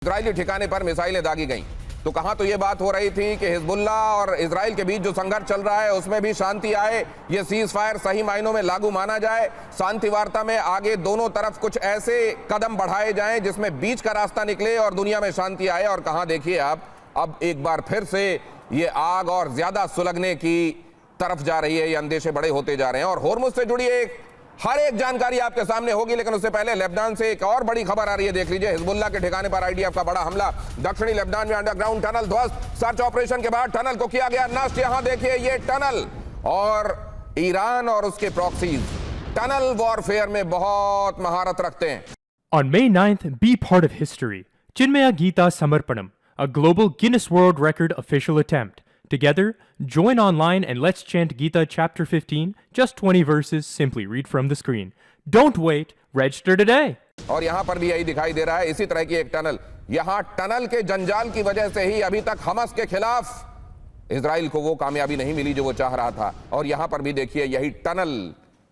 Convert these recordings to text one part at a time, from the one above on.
Israeli ठिकाने पर मिसाइलें दागी गईं। तो कहां तो ये बात हो रही थी कि हिजबुल्ला और इजराइल के बीच जो संघर्ष चल रहा है उसमें भी शांति आए, ये सीज फायर सही मायनों में लागू माना जाए, शांति वार्ता में आगे दोनों तरफ कुछ ऐसे कदम बढ़ाए जाएं जिसमें बीच का रास्ता निकले और दुनिया में शांति आए। और कहां देखिए आप, अब एक बार फिर से ये आग और ज्यादा सुलगने की तरफ जा रही है, ये अंदेशे बड़े होते जा रहे हैं। और होर्मुज से जुड़ी हर एक जानकारी आपके सामने होगी, लेकिन उससे पहले लेबनान से एक और बड़ी खबर आ रही है, देख लीजिए। हिजबुल्ला के ठिकाने पर आईडीएफ का बड़ा हमला, दक्षिणी लेबनान में अंडरग्राउंड टनल ध्वस्त, सर्च ऑपरेशन के बाद टनल को किया गया नष्ट। यहां देखिए ये टनल, और ईरान और उसके प्रॉक्सीज टनल वॉरफेयर में बहुत महारत रखते हैं। On May 9th, be part of history. Chinmaya Gita Samarpanam, a global Guinness World Record official attempt. Together, join online and let's chant Gita chapter 15, just 20 verses, simply read from the screen. Don't wait, register today. और यहां पर भी यही दिखाई दे रहा है, इसी तरह की एक टनल। यहां टनल के जंजाल की वजह से ही अभी तक हमास के खिलाफ इजराइल को वो कामयाबी नहीं मिली जो वो चाह रहा था। और यहां पर भी देखिए यही टनल,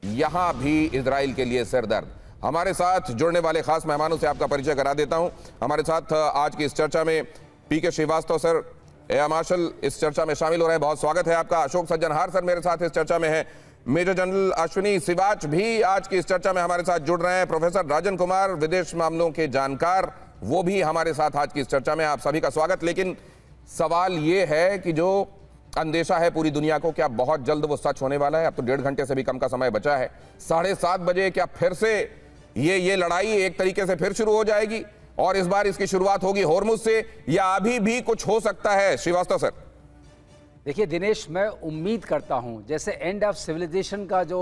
यहां भी इजराइल के लिए सिरदर्द। हमारे साथ जुड़ने वाले खास मेहमानों से आपका परिचय करा देता हूं। हमारे साथ आज की इस चर्चा में पीके श्रीवास्तव सर, एयर मार्शल इस चर्चा में शामिल हो रहे हैं, बहुत स्वागत है आपका। अशोक सज्जनहार सर मेरे साथ इस चर्चा में है। मेजर जनरल अश्विनी सिवाच भी आज की इस चर्चा में हमारे साथ जुड़ रहे हैं। प्रोफेसर राजन कुमार, विदेश मामलों के जानकार, वो भी हमारे साथ आज की इस चर्चा में। आप सभी का स्वागत। लेकिन सवाल ये है कि जो अंदेशा है पूरी दुनिया को, क्या बहुत जल्द वो सच होने वाला है? अब तो 1.5 घंटे से भी कम का समय बचा है। 7:30 बजे क्या फिर से ये लड़ाई एक तरीके से फिर शुरू हो जाएगी? और इस बार इसकी शुरुआत होगी होर्मुज से, या अभी भी कुछ हो सकता है? श्रीवास्तव सर। देखिए दिनेश, मैं उम्मीद करता हूं जैसे एंड ऑफ सिविलाइजेशन का जो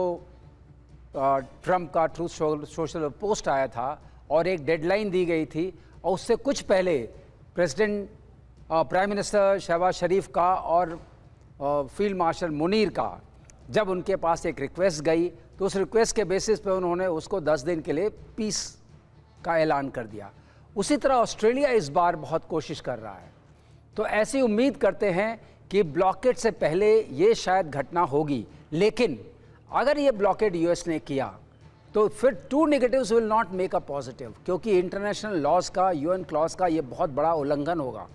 ट्रम्प का ट्रूथ सोशल पोस्ट आया था और एक डेडलाइन दी गई थी, और उससे कुछ पहले प्राइम मिनिस्टर शहबाज शरीफ का और फील्ड मार्शल मुनीर का जब उनके पास एक रिक्वेस्ट गई, तो उस रिक्वेस्ट के बेसिस पे उन्होंने उसको 10 दिन के लिए पीस का ऐलान कर दिया। उसी तरह ऑस्ट्रेलिया इस बार बहुत कोशिश कर रहा है। तो ऐसी उम्मीद करते हैं कि ब्लॉकेड से पहले ये शायद घटना होगी, लेकिन अगर ये ब्लॉकेड यूएस ने किया तो फिर 2 negatives will not make a positive, क्योंकि इंटरनेशनल लॉज का, यूएन क्लॉज का ये बहुत बड़ा उल्लंघन होगा।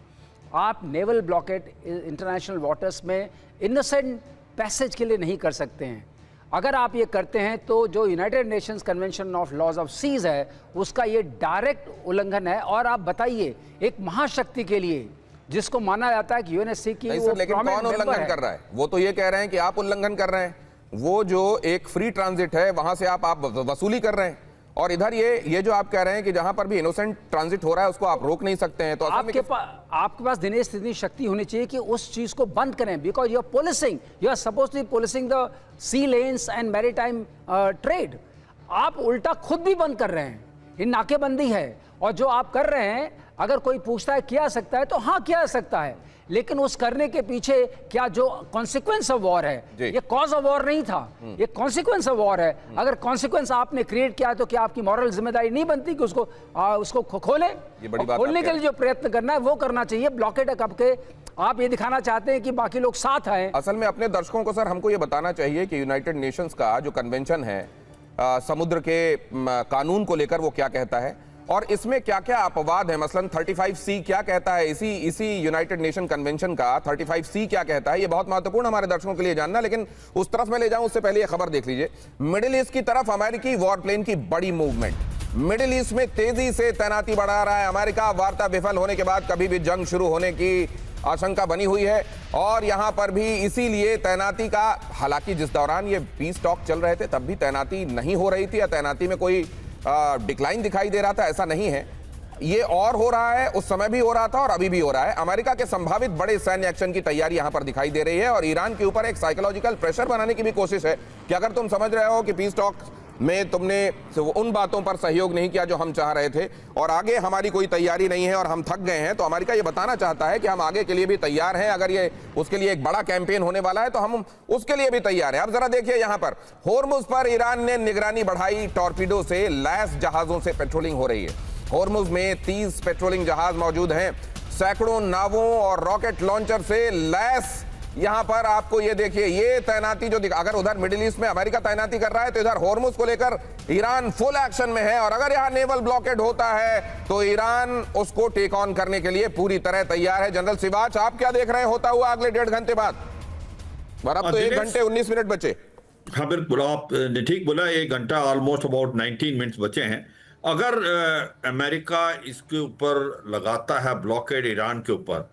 आप नेवल ब्लॉकेड इंटरनेशनल वाटर्स में इनोसेंट पैसेज के लिए नहीं कर सकते हैं। अगर आप ये करते हैं तो जो United Nations convention of laws of seas है उसका ये डायरेक्ट उल्लंघन है। और आप बताइए, एक महाशक्ति के लिए जिसको माना जाता है कि यूएनएससी की, लेकिन कौन उल्लंघन कर रहा है? वो तो ये कह रहे हैं कि आप उल्लंघन कर रहे हैं। वो जो एक फ्री ट्रांजिट है वहां से आप वसूली कर रहे हैं, और इधर ये जो आप कह रहे हैं कि जहां पर भी इनोसेंट ट्रांजिट हो रहा है उसको आप रोक नहीं सकते हैं। तो आपके पास दिनेश इतनी शक्ति होनी चाहिए कि उस चीज को बंद करें, because you are policing, you are suppose to be policing the sea lanes and maritime trade. आप उल्टा खुद भी बंद कर रहे हैं। ये नाकेबंदी है, और जो आप कर रहे हैं, अगर कोई पूछता है किया सकता है तो हाँ किया जा सकता है, लेकिन उस करने के पीछे क्या जो कॉन्सिक्वेंस ऑफ वॉर है, ये कॉज ऑफ वॉर नहीं था, ये कॉन्सिक्वेंस ऑफ वॉर है। अगर कॉन्सिक्वेंस आपने क्रिएट किया तो क्या आपकी मॉरल जिम्मेदारी नहीं बनती कि उसको खोले? खोलने के लिए जो प्रयत्न करना है वो करना चाहिए। ब्लॉकेड कब के आप ये दिखाना चाहते हैं कि बाकी लोग साथ आए। असल में अपने दर्शकों को सर हमको ये बताना चाहिए कि यूनाइटेड नेशंस का जो कन्वेंशन है समुद्र के कानून को लेकर, वो क्या कहता है और इसमें क्या क्या अपवाद है। मसलन 35C क्या कहता है, इसी यूनाइटेड नेशन कन्वेंशन का 35C क्या कहता है, ये बहुत महत्वपूर्ण हमारे दर्शकों के लिए जानना। लेकिन उस तरफ मैं ले जाऊं उससे पहले ये खबर देख लीजिए। मिडिल ईस्ट की तरफ अमेरिकी वॉरप्लेन की बड़ी मूवमेंट। मिडिल ईस्ट में तेजी से तैनाती बढ़ा रहा है अमेरिका। वार्ता विफल होने के बाद कभी भी जंग शुरू होने की आशंका बनी हुई है, और यहां पर भी इसीलिए तैनाती का, हालांकि जिस दौरान ये पीस टॉक चल रहे थे तब भी तैनाती नहीं हो रही थी, या तैनाती में कोई डिक्लाइन दिखाई दे रहा था, ऐसा नहीं है। ये और हो रहा है, उस समय भी हो रहा था और अभी भी हो रहा है। अमेरिका के संभावित बड़े सैन्य एक्शन की तैयारी यहां पर दिखाई दे रही है, और ईरान के ऊपर एक साइकोलॉजिकल प्रेशर बनाने की भी कोशिश है कि अगर तुम समझ रहे हो कि पीस टॉक में तुमने उन बातों पर सहयोग नहीं किया जो हम चाह रहे थे, और आगे हमारी कोई तैयारी नहीं है और हम थक गए हैं, तो अमेरिका ये बताना चाहता है कि हम आगे के लिए भी तैयार हैं। अगर ये उसके लिए एक बड़ा कैंपेन होने वाला है तो हम उसके लिए भी तैयार हैं। अब जरा देखिए यहां पर होर्मुज पर ईरान ने निगरानी बढ़ाई। टॉर्पीडो से लैस जहाजों से पेट्रोलिंग हो रही है। होर्मुज में 30 पेट्रोलिंग जहाज मौजूद हैं, सैकड़ों नावों और रॉकेट लॉन्चर से लैस। यहां पर आपको ये देखिए, ये तैनाती जो अगर उधर मिडिल ईस्ट में अमेरिका तैनाती कर रहा है, तो इधर होर्मुज को लेकर ईरान फुल एक्शन में है और अगर यहां नेवल ब्लॉकेड होता है तो ईरान उसको टेक ऑन करने के लिए पूरी तरह तैयार है। जनरल सिवाच, आप क्या देख रहे हैं होता हुआ अगले 1.5 घंटे बाद? और अब तो 1 घंटे 19 मिनट बचे। हाँ बिल्कुल, आपने ठीक बोला, 1 घंटा ऑलमोस्ट अबाउट 19 मिनट्स बचे हैं। अगर अमेरिका इसके ऊपर लगाता है ब्लॉकेड ईरान के ऊपर,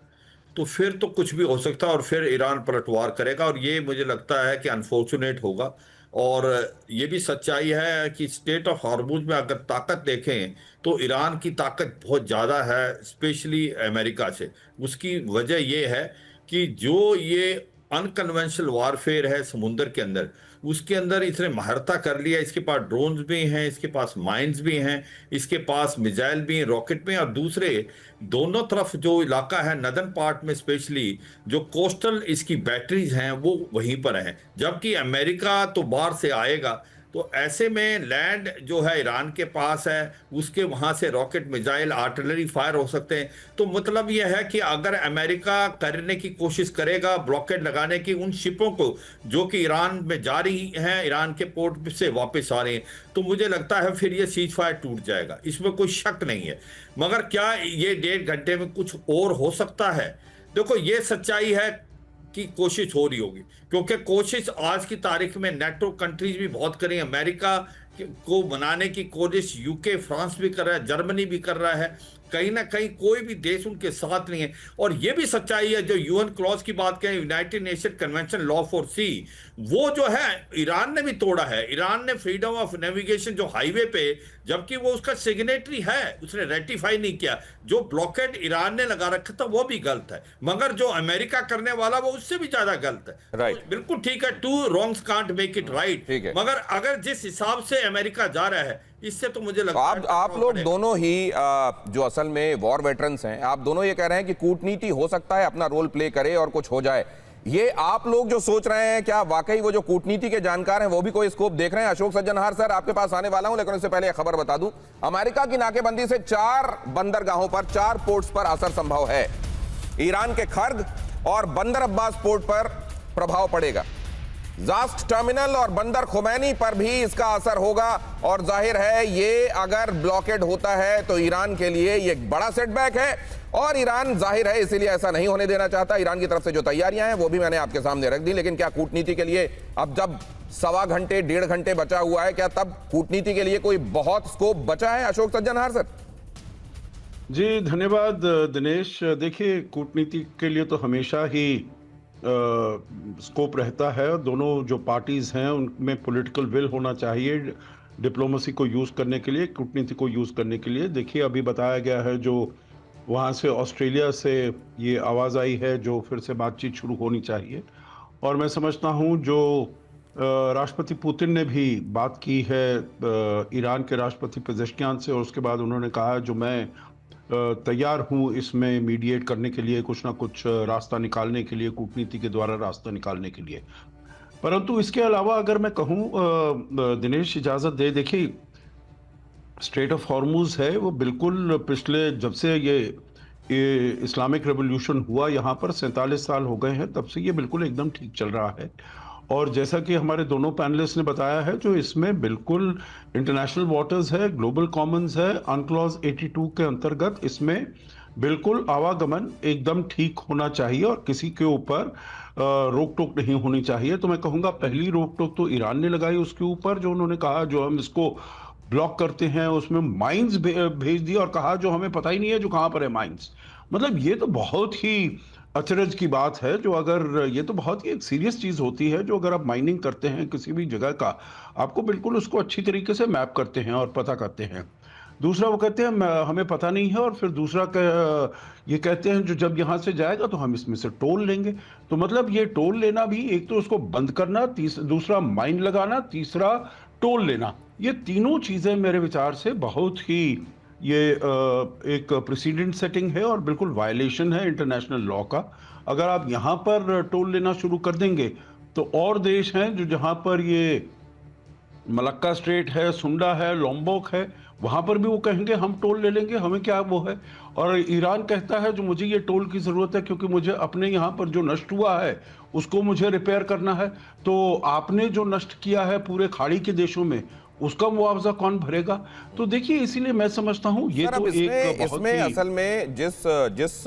तो फिर तो कुछ भी हो सकता है और फिर ईरान पलटवार करेगा, और ये मुझे लगता है कि अनफॉर्चुनेट होगा। और ये भी सच्चाई है कि स्टेट ऑफ हॉर्मुज में अगर ताकत देखें तो ईरान की ताकत बहुत ज़्यादा है, स्पेशली अमेरिका से। उसकी वजह ये है कि जो ये अनकन्वेंशनल वारफेयर है समुद्र के अंदर, उसके अंदर इसने महारता कर लिया। इसके पास ड्रोन्स भी हैं, इसके पास माइंस भी हैं, इसके पास मिसाइल भी हैं, रॉकेट भी हैं, और दूसरे दोनों तरफ जो इलाका है नदर्न पार्ट में स्पेशली जो कोस्टल इसकी बैटरीज हैं वो वहीं पर हैं। जबकि अमेरिका तो बाहर से आएगा, तो ऐसे में लैंड जो है ईरान के पास है, उसके वहाँ से रॉकेट मिसाइल आर्टिलरी फायर हो सकते हैं। तो मतलब यह है कि अगर अमेरिका करने की कोशिश करेगा ब्लॉकेड लगाने की उन शिपों को जो कि ईरान में जा रही हैं, ईरान के पोर्ट से वापस आ रही हैं, तो मुझे लगता है फिर ये सीज फायर टूट जाएगा, इसमें कोई शक नहीं है। मगर क्या ये 1.5 घंटे में कुछ और हो सकता है? देखो, ये सच्चाई है की कोशिश हो रही होगी, क्योंकि कोशिश आज की तारीख में नेटो कंट्रीज भी बहुत करी, अमेरिका को बनाने की कोशिश यूके, फ्रांस भी कर रहा है, जर्मनी भी कर रहा है। कहीं ना कहीं कोई भी देश उनके साथ नहीं है। और यह भी सच्चाई है, जो यूएन क्लॉज की बात करें, United Nation convention law for sea, वो जो है ईरान ने भी तोड़ा है। ईरान ने फ्रीडम ऑफ नेविगेशन जो हाईवे पे, जबकि वो उसका सिग्नेटरी है, उसने रेटिफाई नहीं किया। जो ब्लॉकेड ईरान ने लगा रखा था वो भी गलत है, मगर जो अमेरिका करने वाला वो उससे भी ज्यादा गलत है। राइट, बिल्कुल ठीक है, two wrongs can't make it right. मगर अगर जिस हिसाब से अमेरिका जा रहा है, इससे तो मुझे लगता है आप लोग दोनों ही जो असल में वॉर वेटरन्स हैं, आप दोनों ये कह रहे हैं कि कूटनीति हो सकता है अपना रोल प्ले करे और कुछ हो जाए। ये आप लोग जो सोच रहे हैं, क्या वाकई वो जो कूटनीति के जानकार हैं वो भी कोई स्कोप देख रहे हैं? अशोक सज्जनहार सर, आपके पास आने वाला हूं, लेकिन उससे पहले खबर बता दूं, अमेरिका की नाकेबंदी से 4 बंदरगाहों पर, 4 पोर्ट्स पर असर संभव है। ईरान के खर्ग और बंदर अब्बास पोर्ट पर प्रभाव पड़ेगा। जास्ट टर्मिनल और बंदर खुमैनी पर भी इसका असर होगा। और जाहिर है ये अगर ब्लॉकेड होता है तो ईरान के लिए ये एक बड़ा सेटबैक है, और ईरान जाहिर है इसीलिए ऐसा नहीं होने देना चाहता। ईरान की तरफ से जो तैयारियां हैं वो भी मैंने आपके सामने रख दी, लेकिन क्या कूटनीति के लिए अब जब 1.25 घंटे 1.5 घंटे बचा हुआ है, क्या तब कूटनीति के लिए कोई बहुत स्कोप बचा है? अशोक सज्जनहार सर। जी धन्यवाद दिनेश। देखिए, कूटनीति के लिए तो हमेशा ही स्कोप रहता है, और दोनों जो पार्टीज हैं उनमें पॉलिटिकल विल होना चाहिए डिप्लोमेसी को यूज़ करने के लिए, कूटनीति को यूज़ करने के लिए। देखिए, अभी बताया गया है जो वहाँ से ऑस्ट्रेलिया से ये आवाज़ आई है जो फिर से बातचीत शुरू होनी चाहिए, और मैं समझता हूँ जो राष्ट्रपति पुतिन ने भी बात की है ईरान के राष्ट्रपति पेजेश्कियान से, और उसके बाद उन्होंने कहा जो मैं तैयार हूँ इसमें मीडिएट करने के लिए, कुछ ना कुछ रास्ता निकालने के लिए, कूटनीति के द्वारा रास्ता निकालने के लिए। परंतु इसके अलावा अगर मैं कहूँ दिनेश इजाज़त दे, देखिए स्ट्रेट ऑफ हॉर्मुज है वो बिल्कुल पिछले जब से ये इस्लामिक रेवोल्यूशन हुआ यहाँ पर 47 साल हो गए हैं, तब से ये बिल्कुल एकदम ठीक चल रहा है। और जैसा कि हमारे दोनों पैनलिस्ट ने बताया है, जो इसमें बिल्कुल इंटरनेशनल वाटर्स है, ग्लोबल कॉमन्स है, अनक्लॉज 82 के अंतर्गत इसमें बिल्कुल आवागमन एकदम ठीक होना चाहिए और किसी के ऊपर रोक टोक नहीं होनी चाहिए। तो मैं कहूँगा पहली रोक टोक तो ईरान ने लगाई उसके ऊपर, जो उन्होंने कहा जो हम इसको ब्लॉक करते हैं, उसमें माइंस भेज दिया और कहा जो हमें पता ही नहीं है जो कहाँ पर है माइंस। मतलब ये तो बहुत ही अचरज की बात है, जो अगर ये तो बहुत ही एक सीरियस चीज़ होती है, जो अगर आप माइनिंग करते हैं किसी भी जगह का, आपको बिल्कुल उसको अच्छी तरीके से मैप करते हैं और पता करते हैं। दूसरा वो कहते हैं हमें पता नहीं है, और फिर दूसरा ये कहते हैं जो जब यहाँ से जाएगा तो हम इसमें से टोल लेंगे। तो मतलब ये टोल लेना भी, एक तो उसको बंद करना, दूसरा माइन लगाना, तीसरा टोल लेना, ये तीनों चीज़ें मेरे विचार से बहुत ही ये एक प्रेसिडेंट सेटिंग है और बिल्कुल वायलेशन है इंटरनेशनल लॉ का। अगर आप यहाँ पर टोल लेना शुरू कर देंगे तो और देश हैं जो जहाँ पर ये मलक्का स्ट्रेट है, सुंडा है, लोम्बोक है, वहाँ पर भी वो कहेंगे हम टोल ले लेंगे, हमें क्या वो है। और ईरान कहता है जो मुझे ये टोल की ज़रूरत है क्योंकि मुझे अपने यहाँ पर जो नष्ट हुआ है उसको मुझे रिपेयर करना है। तो आपने जो नष्ट किया है पूरे खाड़ी के देशों में उसका मुआवजा कौन भरेगा? तो देखिए, इसीलिए मैं समझता हूं ये सर, तो अब एक बहुत इसमें ही असल में जिस जिस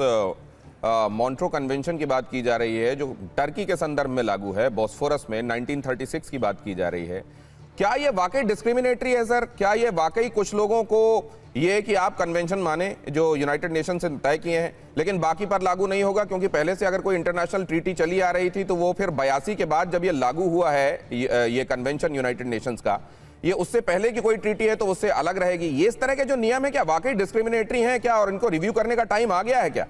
मॉन्ट्रो कन्वेंशन की बात की जा रही है, जो टर्की के संदर्भ में लागू है, बॉस्फोरस में 1936 की बात की जा रही है, क्या ये वाकई डिस्क्रिमिनेटरी है सर? क्या ये वाकई कुछ लोगों को ये कि आप कन्वेंशन माने जो यूनाइटेड नेशन से तय किए हैं, लेकिन बाकी पर लागू नहीं होगा? क्योंकि पहले से अगर कोई इंटरनेशनल ट्रीटी चली आ रही थी तो वो फिर 82 के बाद जब ये लागू हुआ है, ये कन्वेंशन यूनाइटेड नेशंस का, ये उससे पहले की कोई ट्रीटी है तो उससे अलग रहेगी। ये इस तरह के जो नियम है क्या वाकई डिस्क्रिमिनेटरी हैं क्या, और इनको रिव्यू करने का टाइम आ गया है क्या?